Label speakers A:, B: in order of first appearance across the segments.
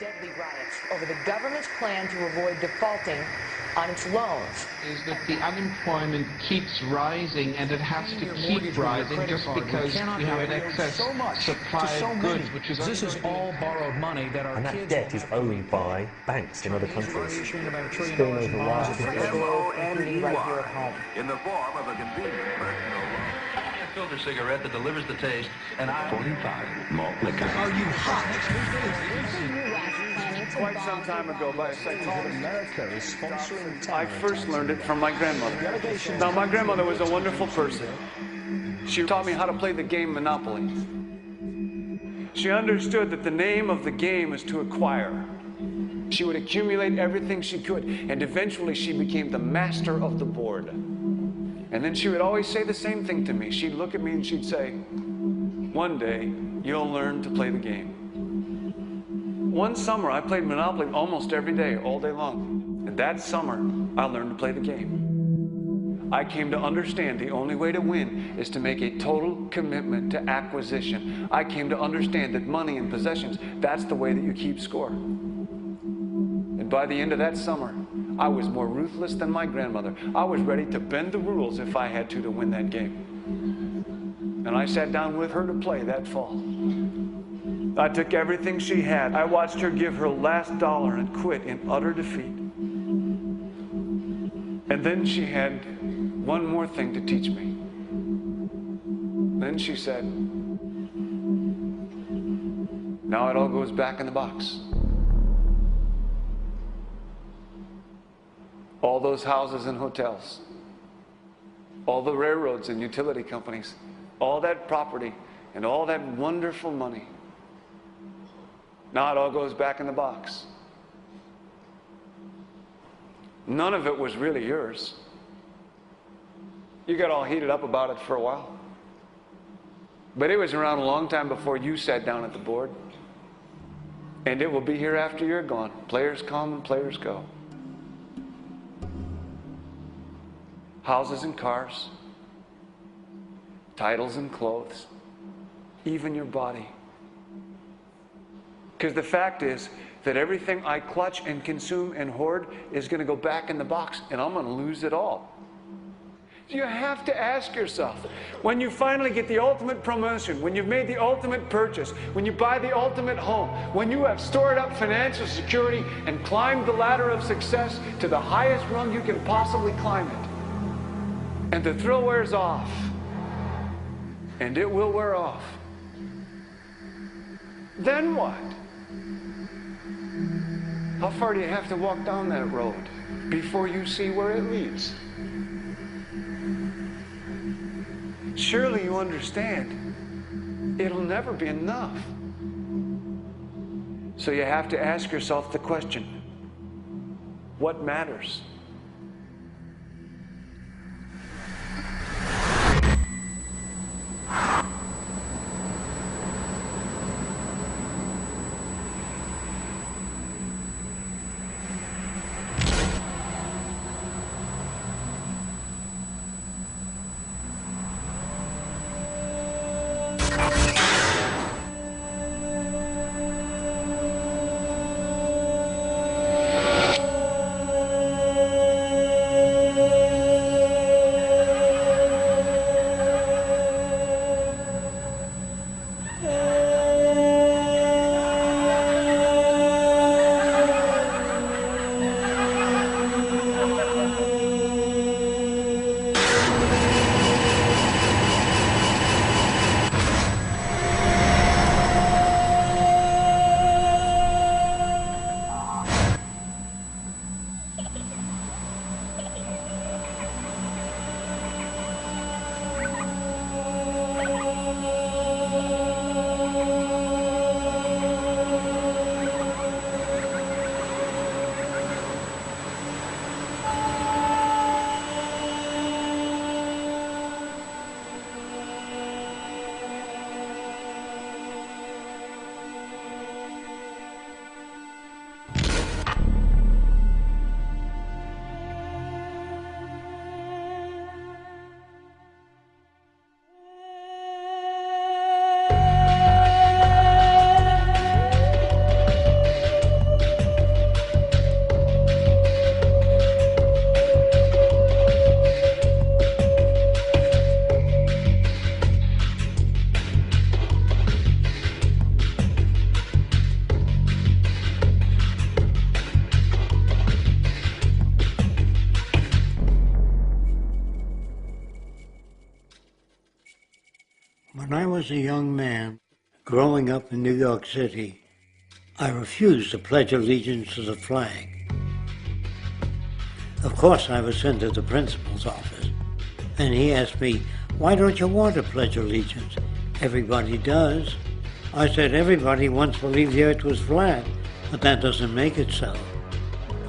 A: deadly riots over the government's plan to avoid defaulting on its loans.
B: Is that the unemployment keeps rising, and it has to keep rising just because we have an excess supply of goods, which is
C: this is all borrowed money that our
D: and that debt is owned by banks in other countries.
C: It's about $1 trillion
D: Spilling over
A: Right here
E: M-O-N-E-Y,
A: at home.
E: in the form of a convenient personal loan. A filter cigarette that delivers the taste, and 45 malt liquor.
C: Are you hot?
F: Quite some time ago, by a psychologist,
C: America is sponsoring
F: I first learned it from my grandmother. Now, my grandmother was a wonderful person. She taught me how to play the game Monopoly. She understood that the name of the game is to acquire. She would accumulate everything she could, and eventually she became the master of the board. And then she would always say the same thing to me. She'd look at me and she'd say, "One day, you'll learn to play the game." One summer, I played Monopoly almost every day, all day long. And that summer, I learned to play the game. I came to understand the only way to win is to make a total commitment to acquisition. I came to understand that money and possessions, that's the way that you keep score. And by the end of that summer, I was more ruthless than my grandmother. I was ready to bend the rules if I had to win that game. And I sat down with her to play that fall. I took everything she had. I watched her give her last dollar and quit in utter defeat. And then she had one more thing to teach me. Then she said, "Now it all goes back in the box." All those houses and hotels, all the railroads and utility companies, all that property and all that wonderful money. Now it all goes back in the box. None of it was really yours. You got all heated up about it for a while. But it was around a long time before you sat down at the board. And it will be here after you're gone. Players come and players go. Houses and cars, titles and clothes, even your body. Because the fact is that everything I clutch and consume and hoard is going to go back in the box, and I'm going to lose it all. You have to ask yourself, when you finally get the ultimate promotion, when you've made the ultimate purchase, when you buy the ultimate home, when you have stored up financial security and climbed the ladder of success to the highest rung you can possibly climb it, and the thrill wears off, and it will wear off, then what? How far do you have to walk down that road before you see where it leads? Surely you understand, it'll never be enough. So you have to ask yourself the question, what matters?
G: was a young man growing up in New York City, I refused to pledge allegiance to the flag. Of course, I was sent to the principal's office, and he asked me, "Why don't you want to pledge allegiance? Everybody does." I said, "Everybody once believed the earth was flat, but that doesn't make it so."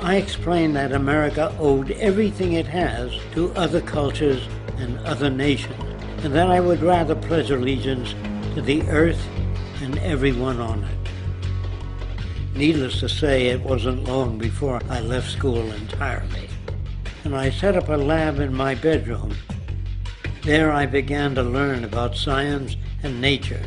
G: I explained that America owed everything it has to other cultures and other nations, and that I would rather pledge allegiance to the earth and everyone on it. Needless to say, it wasn't long before I left school entirely, and I set up a lab in my bedroom. There I began to learn about science and nature.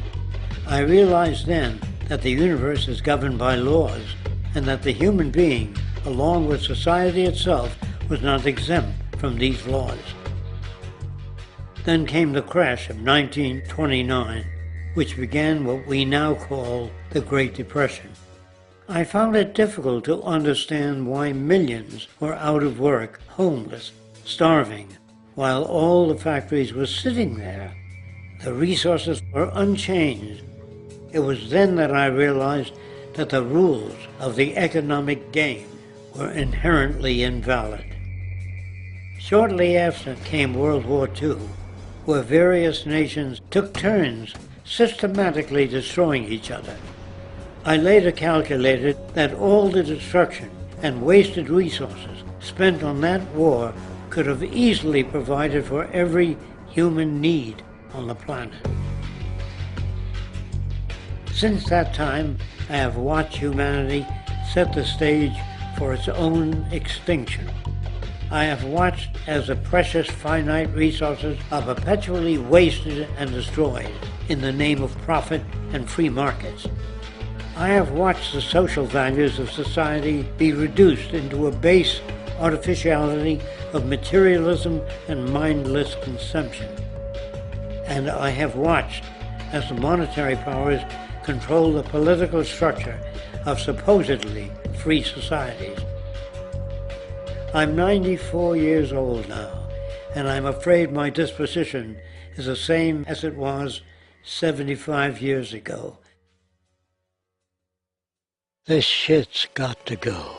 G: I realized then that the universe is governed by laws, and that the human being, along with society itself, was not exempt from these laws. Then came the crash of 1929, which began what we now call the Great Depression. I found it difficult to understand why millions were out of work, homeless, starving, while all the factories were sitting there. The resources were unchanged. It was then that I realized that the rules of the economic game were inherently invalid. Shortly after came World War II, where various nations took turns systematically destroying each other. I later calculated that all the destruction and wasted resources spent on that war could have easily provided for every human need on the planet. Since that time, I have watched humanity set the stage for its own extinction. I have watched as the precious finite resources are perpetually wasted and destroyed in the name of profit and free markets. I have watched the social values of society be reduced into a base artificiality of materialism and mindless consumption. And I have watched as the monetary powers control the political structure of supposedly free societies. I'm 94 years old now, and I'm afraid my disposition is the same as it was 75 years ago. This shit's got to go.